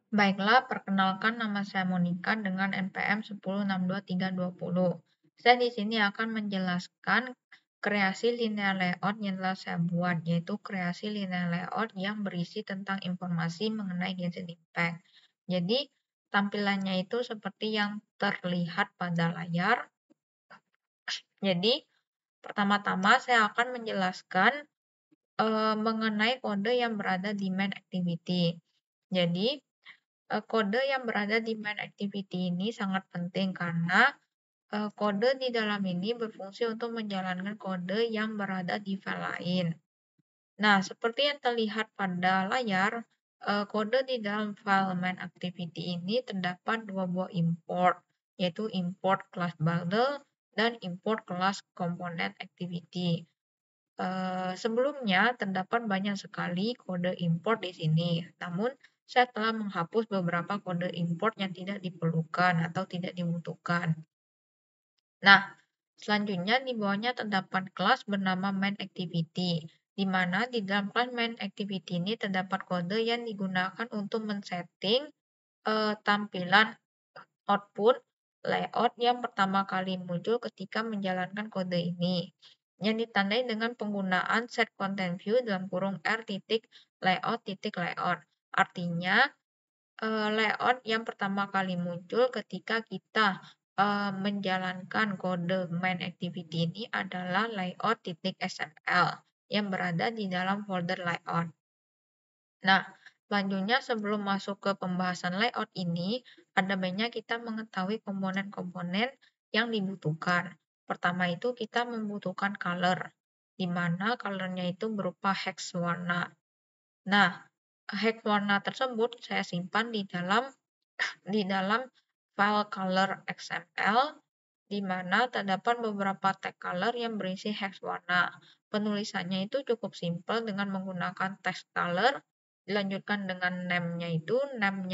Baiklah, perkenalkan nama saya Monica dengan NPM 10623220. Saya di sini akan menjelaskan kreasi linear layout yang telah saya buat, yaitu kreasi linear layout yang berisi tentang informasi mengenai Genshin Impact. Jadi, tampilannya itu seperti yang terlihat pada layar. Jadi, pertama-tama saya akan menjelaskan mengenai kode yang berada di main activity. Jadi, kode yang berada di main activity ini sangat penting karena kode di dalam ini berfungsi untuk menjalankan kode yang berada di file lain. Nah, seperti yang terlihat pada layar, kode di dalam file main activity ini terdapat dua buah import, yaitu import class bundle dan import class component activity. Sebelumnya terdapat banyak sekali kode import di sini, namun saya telah menghapus beberapa kode import yang tidak diperlukan atau tidak dibutuhkan. Nah, selanjutnya di bawahnya terdapat kelas bernama main activity, di mana di dalam kelas main activity ini terdapat kode yang digunakan untuk men-setting tampilan output layout yang pertama kali muncul ketika menjalankan kode ini, yang ditandai dengan penggunaan set content view dalam kurung R titik layout titik layout. Artinya, layout yang pertama kali muncul ketika kita menjalankan kode main activity ini adalah layout titik XML yang berada di dalam folder layout. Nah, selanjutnya sebelum masuk ke pembahasan layout ini, ada baiknya kita mengetahui komponen-komponen yang dibutuhkan. Pertama itu kita membutuhkan color, di mana colornya itu berupa hex warna. Nah, hex warna tersebut saya simpan di dalam file color XML, di mana terdapat beberapa tag color yang berisi hex warna. Penulisannya itu cukup simpel dengan menggunakan text color, dilanjutkan dengan name-nya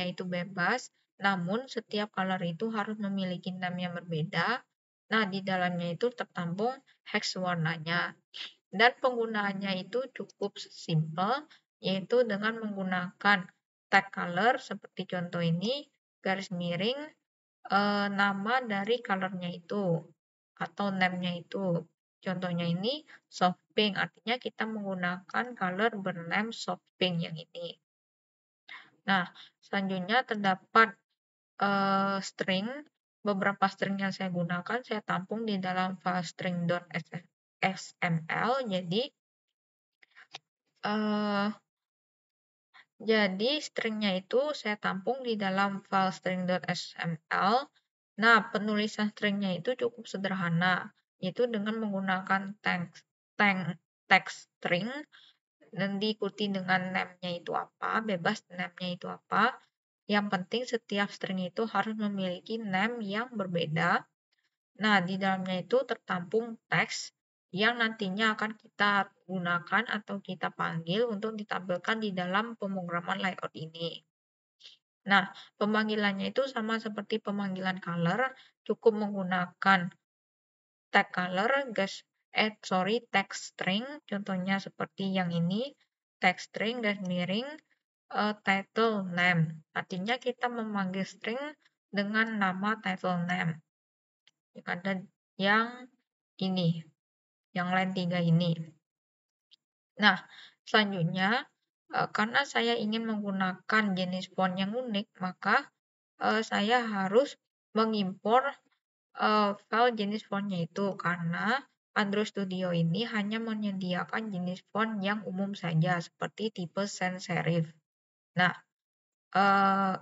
itu bebas, namun setiap color itu harus memiliki name yang berbeda. Nah, di dalamnya itu tertampung hex warnanya. Dan penggunaannya itu cukup simpel, yaitu dengan menggunakan tag color seperti contoh ini, garis miring, nama dari color-nya itu atau name-nya itu. Contohnya ini soft pink, artinya kita menggunakan color bername soft pink yang ini. Nah, selanjutnya terdapat string. Beberapa string yang saya gunakan saya tampung di dalam file string.xml. Eh, Jadi stringnya itu saya tampung di dalam file string.xml. Nah, penulisan stringnya itu cukup sederhana, yaitu dengan menggunakan text string dan diikuti dengan name-nya itu apa, bebas name-nya itu apa. Yang penting setiap string itu harus memiliki name yang berbeda. Nah, di dalamnya itu tertampung teks yang nantinya akan kita gunakan atau kita panggil untuk ditampilkan di dalam pemrograman layout ini. Nah, pemanggilannya itu sama seperti pemanggilan color, cukup menggunakan tag color, text string, contohnya seperti yang ini, text string dan miring, title name. Artinya kita memanggil string dengan nama title name. Yang ada yang ini, yang lain tiga ini. Nah, selanjutnya, karena saya ingin menggunakan jenis font yang unik, maka saya harus mengimpor file jenis fontnya itu, karena Android Studio ini hanya menyediakan jenis font yang umum saja, seperti tipe sans serif. Nah,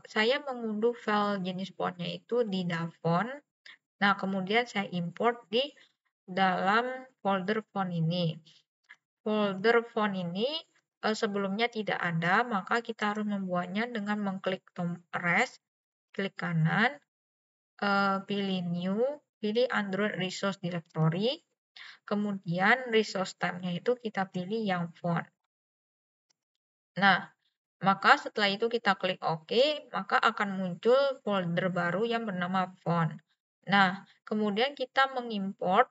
saya mengunduh file jenis fontnya itu di Davon. Nah, kemudian saya import di dalam folder font ini. Folder font ini sebelumnya tidak ada, maka kita harus membuatnya dengan mengklik tombol erase, klik kanan, pilih new, pilih Android Resource Directory, kemudian resource type-nya itu kita pilih yang font. Nah, maka setelah itu kita klik OK, maka akan muncul folder baru yang bernama font. Nah, kemudian kita mengimport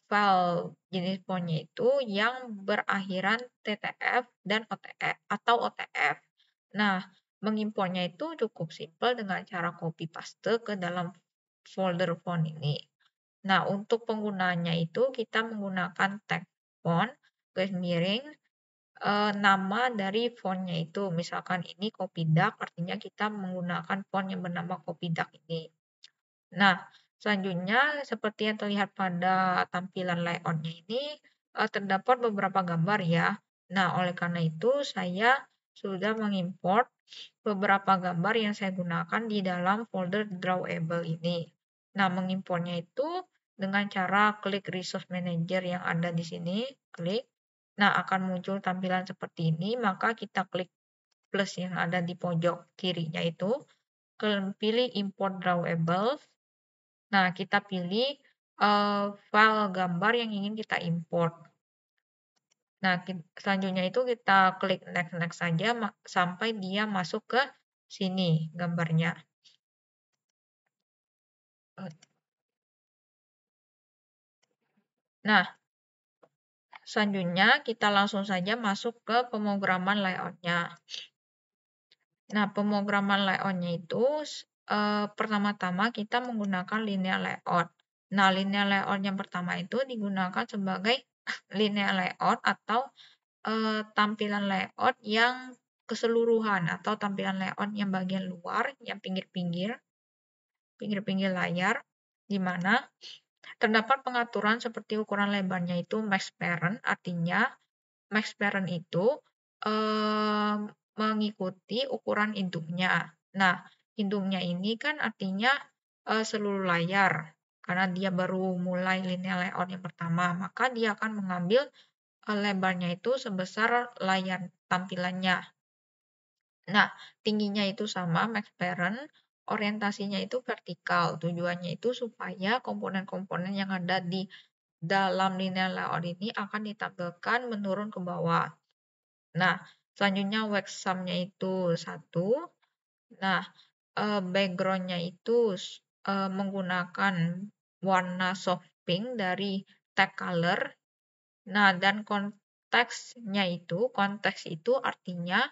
file jenis fontnya itu yang berakhiran TTF dan OTF atau OTF. Nah, Mengimportnya itu cukup simpel dengan cara copy paste ke dalam folder font ini. Nah, untuk penggunaannya itu kita menggunakan tag font, garis miring, nama dari fontnya itu. Misalkan ini Copydark, artinya kita menggunakan font yang bernama Copydark ini. Nah, selanjutnya seperti yang terlihat pada tampilan layout-nya ini, terdapat beberapa gambar ya. Nah, oleh karena itu saya sudah mengimport beberapa gambar yang saya gunakan di dalam folder drawable ini. Nah, mengimportnya itu dengan cara klik Resource Manager yang ada di sini, klik. Nah, akan muncul tampilan seperti ini, maka kita klik plus yang ada di pojok kirinya itu, pilih Import Drawable. Nah, kita pilih file gambar yang ingin kita import. Nah, selanjutnya itu kita klik next saja sampai dia masuk ke sini gambarnya. Nah, selanjutnya kita langsung saja masuk ke pemrograman layout-nya. Nah, pemrograman layout-nya itu pertama-tama kita menggunakan linear layout. Nah, linear layout yang pertama itu digunakan sebagai linear layout atau tampilan layout yang keseluruhan atau tampilan layout yang bagian luar, yang pinggir-pinggir layar, di mana terdapat pengaturan seperti ukuran lebarnya itu max parent, artinya max parent itu mengikuti ukuran induknya. Nah, induknya ini kan artinya seluruh layar, karena dia baru mulai linear layout yang pertama, maka dia akan mengambil lebarnya itu sebesar layar tampilannya. Nah, tingginya itu sama max parent, orientasinya itu vertikal. Tujuannya itu supaya komponen-komponen yang ada di dalam linear layout ini akan ditampilkan menurun ke bawah. Nah, selanjutnya wax sum-nya itu 1. Nah, background-nya itu menggunakan warna soft pink dari tag color. Nah, dan konteks itu artinya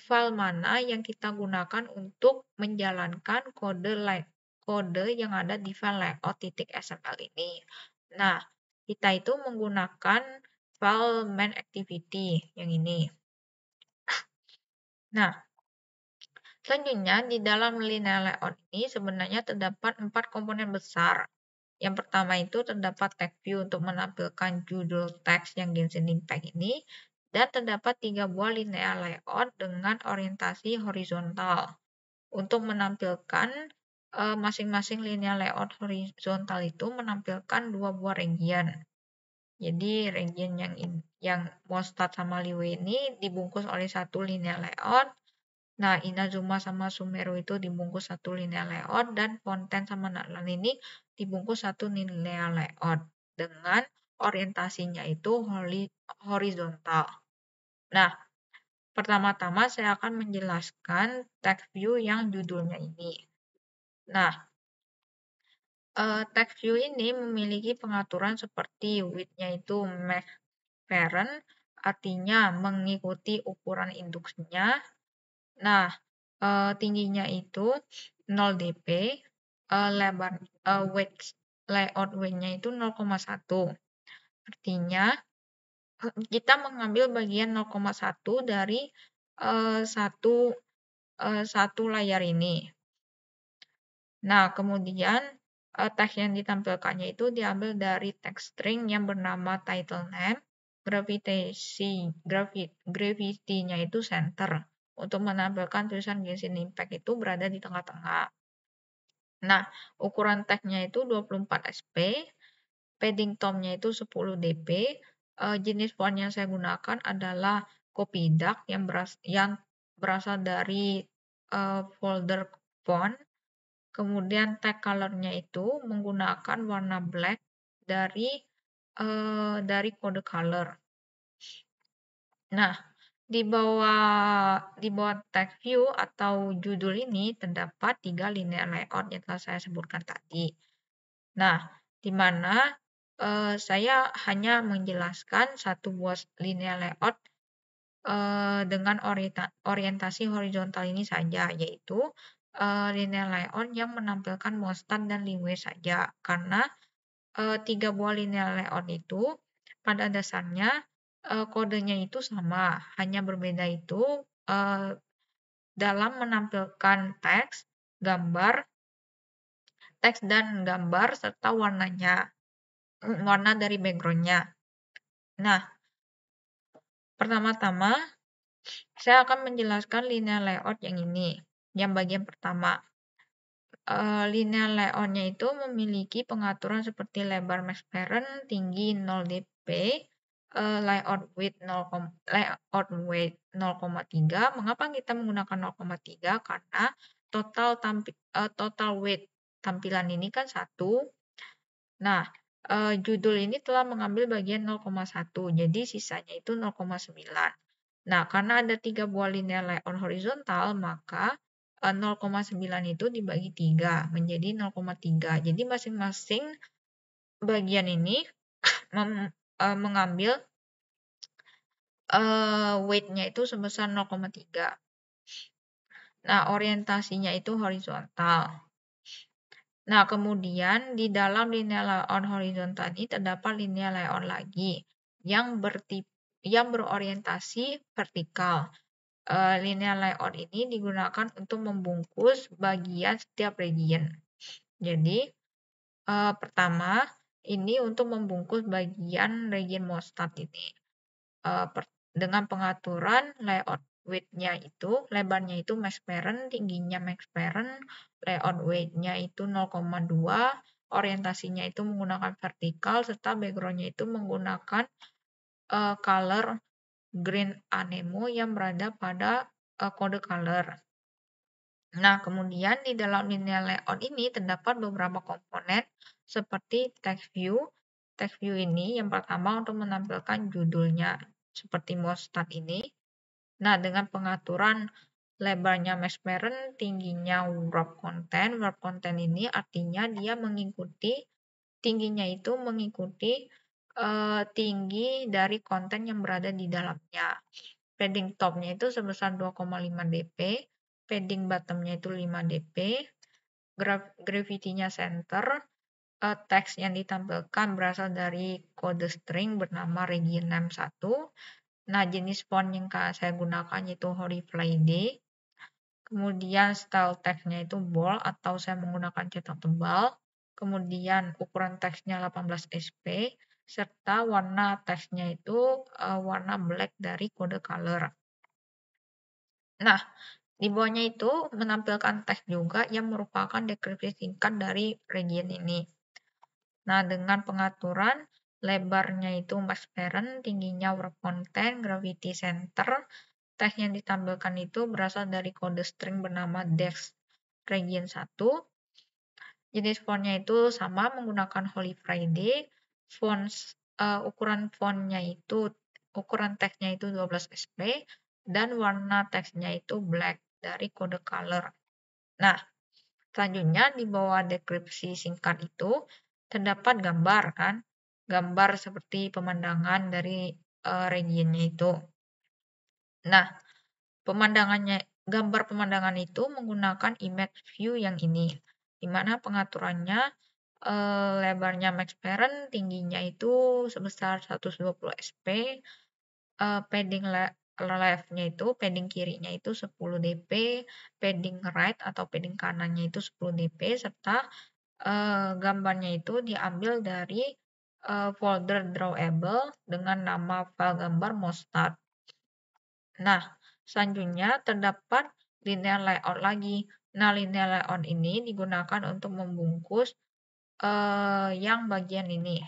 file mana yang kita gunakan untuk menjalankan kode yang ada di file layout.xml ini. Nah, kita itu menggunakan file main activity yang ini. Nah, selanjutnya di dalam linear layout ini sebenarnya terdapat 4 komponen besar. Yang pertama itu terdapat tag view untuk menampilkan judul teks yang Genshin Impact ini, dan terdapat 3 buah linear layout dengan orientasi horizontal. Untuk menampilkan masing-masing linear layout horizontal itu menampilkan 2 buah region. Jadi region yang Mondstadt sama Liyue ini dibungkus oleh satu linear layout. Nah, Inazuma sama Sumeru itu dibungkus satu linear layout, dan Fontaine sama Natlan ini dibungkus satu linear layout dengan orientasinya itu horizontal. Nah, pertama-tama saya akan menjelaskan text view yang judulnya ini. Nah, text view ini memiliki pengaturan seperti width-nya itu max parent, artinya mengikuti ukuran induknya. Nah, tingginya itu 0 dp, lebar layout weight-nya itu 0,1. Artinya kita mengambil bagian 0,1 dari satu layar ini. Nah, kemudian teks yang ditampilkannya itu diambil dari teks string yang bernama title name, gravity-nya itu center. Untuk menampilkan tulisan Genshin Impact itu berada di tengah-tengah. Nah, ukuran tag-nya itu 24 sp, padding tom-nya itu 10 dp, jenis font yang saya gunakan adalah Copydark yang berasal dari folder font. Kemudian tag color-nya itu menggunakan warna black dari kode color. Nah, di bawah tag view atau judul ini terdapat 3 linear layout yang telah saya sebutkan tadi. Nah, di mana saya hanya menjelaskan satu buah linear layout dengan orientasi horizontal ini saja, yaitu linear layout yang menampilkan Mostert dan Liway saja. Karena 3 buah linear layout itu pada dasarnya kodenya itu sama, hanya berbeda itu dalam menampilkan teks dan gambar serta warnanya, warna dari background-nya. Nah, pertama-tama saya akan menjelaskan linear layout yang ini, yang bagian pertama. Linear layout-nya itu memiliki pengaturan seperti lebar max parent, tinggi 0 dp, layout weight 0,3. Mengapa kita menggunakan 0,3? Karena total weight tampilan ini kan 1. Nah, judul ini telah mengambil bagian 0,1, jadi sisanya itu 0,9. Nah, karena ada 3 buah linear layout horizontal, maka 0,9 itu dibagi 3 menjadi 0,3. Jadi masing-masing bagian ini mengambil weight-nya itu sebesar 0,3. Nah, orientasinya itu horizontal. Nah, kemudian di dalam linear layout horizontal ini terdapat linear layout lagi yang berorientasi vertikal. Linear layout ini digunakan untuk membungkus bagian setiap region. Jadi, pertama, ini untuk membungkus bagian region Mostert ini. Dengan pengaturan layout width-nya itu, lebarnya itu max parent, tingginya max parent, layout weight-nya itu 0,2, orientasinya itu menggunakan vertikal, serta background-nya itu menggunakan color green anemo yang berada pada kode color. Nah, kemudian di dalam linear layout ini terdapat beberapa komponen seperti text view. Text view ini yang pertama untuk menampilkan judulnya seperti Mostert ini. Nah, dengan pengaturan lebarnya max parent, tingginya wrap content ini artinya dia mengikuti tingginya itu mengikuti tinggi dari konten yang berada di dalamnya. Padding top-nya itu sebesar 2,5 dp, padding bottom-nya itu 5 dp, gravity-nya center, teks yang ditampilkan berasal dari kode string bernama region name 1. Nah, jenis font yang saya gunakan yaitu Holy Friday. Kemudian style teksnya itu bold atau saya menggunakan cetak tebal. Kemudian ukuran teksnya 18 sp serta warna teksnya itu warna black dari kode color. Nah, di bawahnya itu menampilkan teks juga yang merupakan deskripsi singkat dari region ini. Nah, dengan pengaturan lebarnya itu max parent, tingginya wrap content, gravity center, teks yang ditampilkan itu berasal dari kode string bernama dex region 1. Jenis fontnya itu sama menggunakan Holy Friday. Ukuran teksnya itu 12 sp dan warna teksnya itu black dari kode color. Nah, selanjutnya di bawah deskripsi singkat itu terdapat gambar kan, gambar seperti pemandangan dari regionnya itu. Nah, gambar pemandangan itu menggunakan image view yang ini, di mana pengaturannya lebarnya max parent, tingginya itu sebesar 120 sp, padding left-nya itu, padding kirinya itu 10 dp, padding right atau padding kanannya itu 10 dp, serta gambarnya itu diambil dari folder drawable dengan nama file gambar Mostert. Nah, selanjutnya terdapat linear layout lagi. Nah, linear layout ini digunakan untuk membungkus yang bagian ini.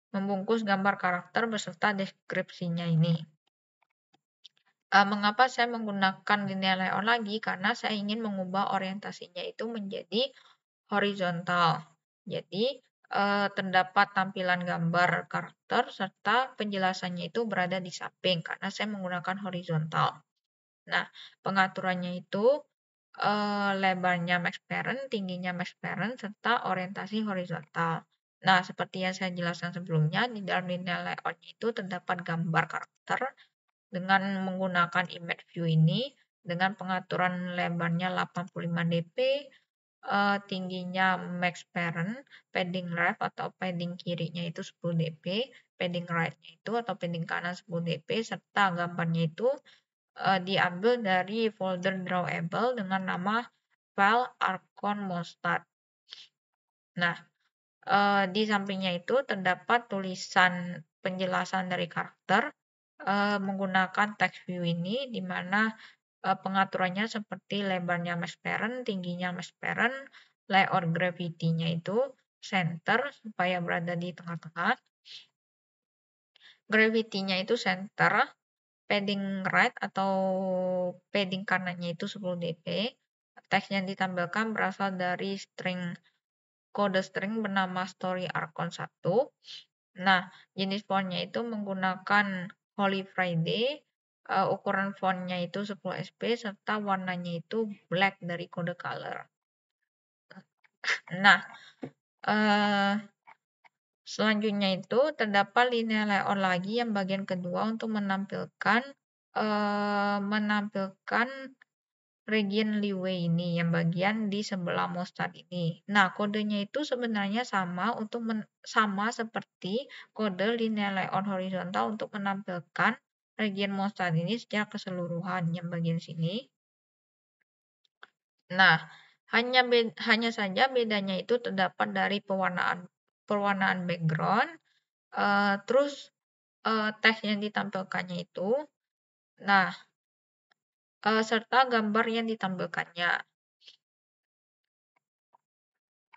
Membungkus gambar karakter beserta deskripsinya ini. Mengapa saya menggunakan linear layout lagi? Karena saya ingin mengubah orientasinya itu menjadi horizontal. Jadi, terdapat tampilan gambar karakter serta penjelasannya itu berada di samping karena saya menggunakan horizontal. Nah, pengaturannya itu lebarnya max parent, tingginya max parent, serta orientasi horizontal. Nah, seperti yang saya jelaskan sebelumnya, di dalam linear layout itu terdapat gambar karakter dengan menggunakan image view ini dengan pengaturan lebarnya 85 dp, tingginya max parent, padding left atau padding kirinya itu 10 dp, padding right-nya itu atau padding kanan 10 dp, serta gambarnya itu diambil dari folder drawable dengan nama file Archon Mostard. Nah, di sampingnya itu terdapat tulisan penjelasan dari karakter menggunakan text view ini, di mana pengaturannya seperti lebarnya mesh parent, tingginya mesh parent, layout gravity-nya itu center supaya berada di tengah-tengah. Gravity-nya itu center, padding right atau padding kanannya itu 10 dp. Teks yang ditampilkan berasal dari kode string bernama story archon 1. Nah, jenis fontnya itu menggunakan Holy Friday, ukuran fontnya itu 10 sp, serta warnanya itu black dari kode color. Nah, selanjutnya itu terdapat linear layout lagi yang bagian kedua untuk menampilkan region leeway ini yang bagian di sebelah mostard ini. Nah, kodenya itu sebenarnya sama seperti kode linear layout horizontal untuk menampilkan region mostard ini secara keseluruhan yang bagian sini. Nah, hanya saja bedanya itu terdapat dari pewarnaan background, terus teks yang ditampilkannya itu, nah, serta gambar yang ditampilkannya.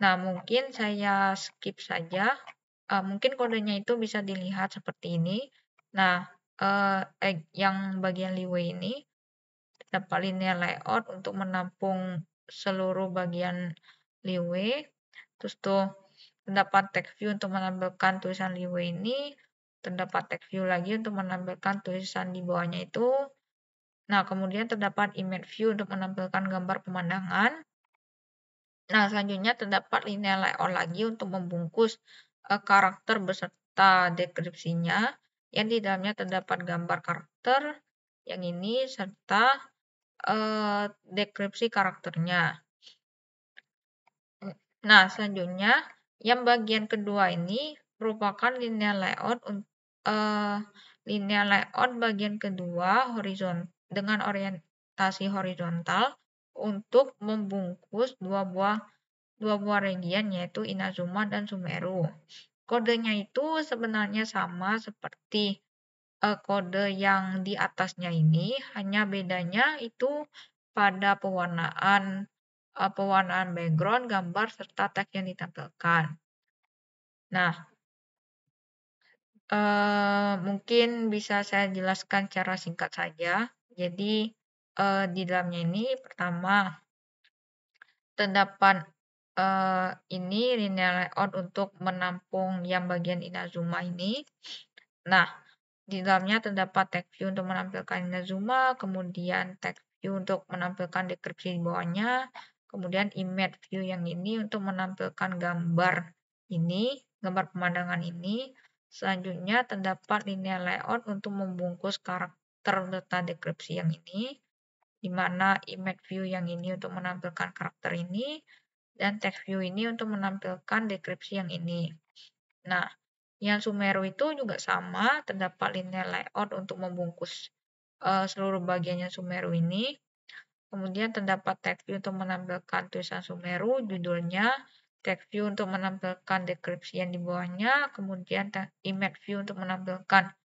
Nah, mungkin saya skip saja. Mungkin kodenya itu bisa dilihat seperti ini. Nah, yang bagian leeway ini terdapat linear layout untuk menampung seluruh bagian leeway. Terus tuh terdapat text view untuk menampilkan tulisan leeway ini. Terdapat text view lagi untuk menampilkan tulisan di bawahnya itu. Nah, kemudian terdapat image view untuk menampilkan gambar pemandangan. Nah, selanjutnya terdapat linear layout lagi untuk membungkus karakter beserta deskripsinya, yang di dalamnya terdapat gambar karakter yang ini serta deskripsi karakternya. Nah, selanjutnya yang bagian kedua ini merupakan linear layout bagian kedua dengan orientasi horizontal untuk membungkus dua buah region yaitu Inazuma dan Sumeru. Kodenya itu sebenarnya sama seperti kode yang di atasnya ini, hanya bedanya itu pada pewarnaan background, gambar, serta teks yang ditampilkan. Nah, mungkin bisa saya jelaskan secara singkat saja. Jadi, di dalamnya ini pertama terdapat ini linear layout untuk menampung yang bagian Inazuma ini. Nah, di dalamnya terdapat text view untuk menampilkan Inazuma, kemudian text view untuk menampilkan deskripsi di bawahnya, kemudian image view yang ini untuk menampilkan gambar pemandangan ini. Selanjutnya terdapat linear layout untuk membungkus karakter serta deskripsi yang ini, di mana image view yang ini untuk menampilkan karakter ini, dan text view ini untuk menampilkan deskripsi yang ini. Nah, yang Sumeru itu juga sama, terdapat linear layout untuk membungkus seluruh bagiannya Sumeru ini. Kemudian terdapat text view untuk menampilkan tulisan Sumeru, judulnya, text view untuk menampilkan deskripsi yang di bawahnya, kemudian image view untuk menampilkan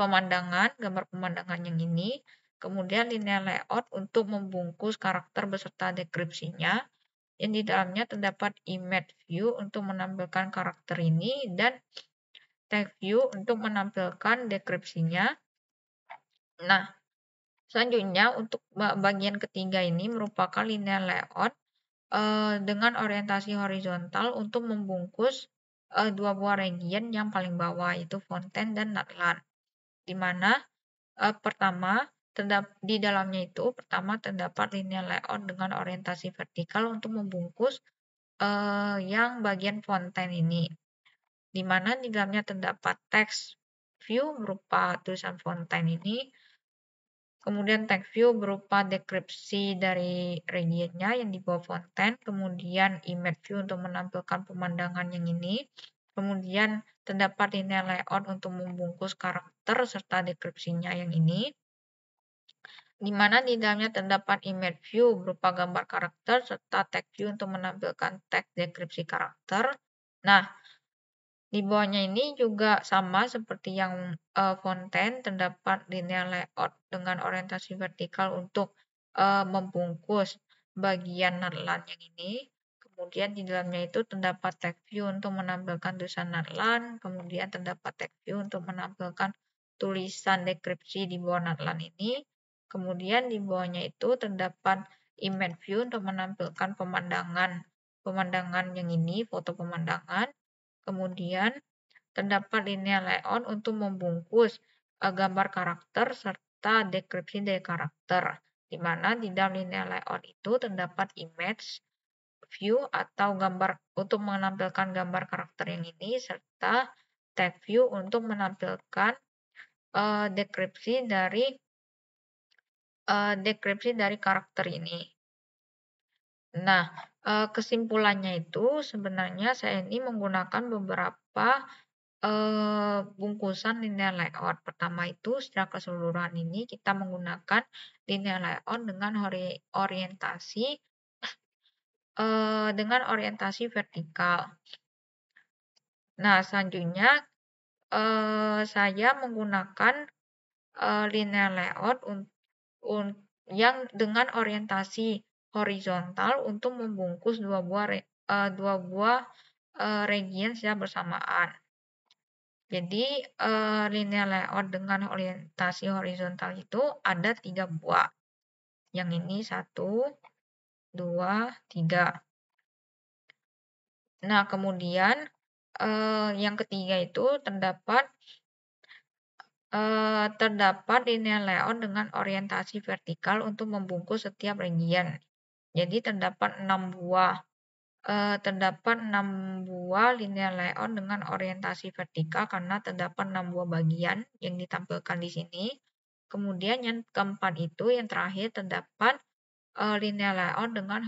gambar pemandangan yang ini, kemudian linear layout untuk membungkus karakter beserta deskripsinya, yang di dalamnya terdapat image view untuk menampilkan karakter ini, dan text view untuk menampilkan deskripsinya. Nah, selanjutnya untuk bagian ketiga ini merupakan linear layout dengan orientasi horizontal untuk membungkus dua buah region yang paling bawah, yaitu Fontaine dan Natlan. Di mana pertama di dalamnya itu pertama terdapat linear layout dengan orientasi vertikal untuk membungkus yang bagian Fontaine ini, di mana di dalamnya terdapat teks view berupa tulisan Fontaine ini, kemudian text view berupa deskripsi dari regionnya yang di bawah Fontaine, kemudian image view untuk menampilkan pemandangan yang ini, kemudian terdapat linear layout untuk membungkus karakter serta deskripsinya yang ini, di mana di dalamnya terdapat image view berupa gambar karakter serta text view untuk menampilkan teks deskripsi karakter. Nah, di bawahnya ini juga sama seperti yang Fontaine, terdapat linear layout dengan orientasi vertikal untuk membungkus bagian narlan yang ini. Kemudian di dalamnya itu terdapat text view untuk menampilkan tulisan narlan, kemudian terdapat text view untuk menampilkan tulisan deskripsi di bawah narlan ini. Kemudian di bawahnya itu terdapat image view untuk menampilkan pemandangan yang ini, foto pemandangan. Kemudian terdapat linear layout untuk membungkus gambar karakter serta deskripsi dari karakter, di mana di dalam linear layout itu terdapat image view atau gambar untuk menampilkan gambar karakter yang ini, serta text view untuk menampilkan deskripsi dari karakter ini. Nah, kesimpulannya itu sebenarnya saya ini menggunakan beberapa bungkusan linear layout. Pertama itu secara keseluruhan ini kita menggunakan linear layout dengan orientasi vertikal. Nah, selanjutnya saya menggunakan linear layout yang dengan orientasi horizontal untuk membungkus dua buah region secara bersamaan. Jadi, linear layout dengan orientasi horizontal itu ada 3 buah. Yang ini 1, 2, 3. Nah, kemudian yang ketiga itu terdapat linear layout dengan orientasi vertikal untuk membungkus setiap region. Jadi terdapat 6 buah linear layout dengan orientasi vertikal karena terdapat 6 buah bagian yang ditampilkan di sini. Kemudian yang keempat itu, yang terakhir, terdapat linear layout dengan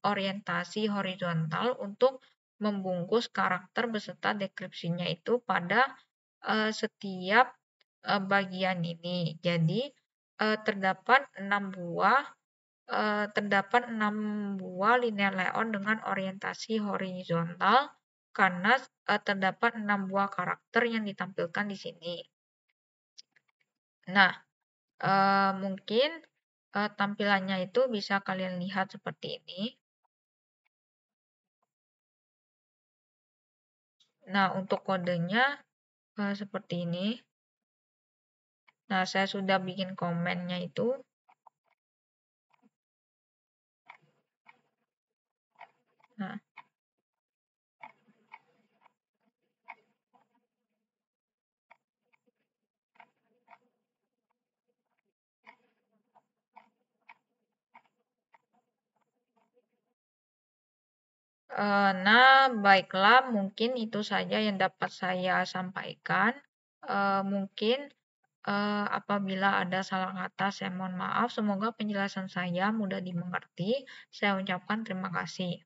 orientasi horizontal untuk membungkus karakter beserta deskripsinya itu pada setiap bagian ini. Jadi terdapat 6 buah linear layout dengan orientasi horizontal karena terdapat 6 buah karakter yang ditampilkan di sini. Nah, mungkin tampilannya itu bisa kalian lihat seperti ini. Nah, untuk kodenya seperti ini. Nah, saya sudah bikin komennya itu. Nah, baiklah, mungkin itu saja yang dapat saya sampaikan. Mungkin apabila ada salah kata, saya mohon maaf. Semoga penjelasan saya mudah dimengerti. Saya ucapkan terima kasih.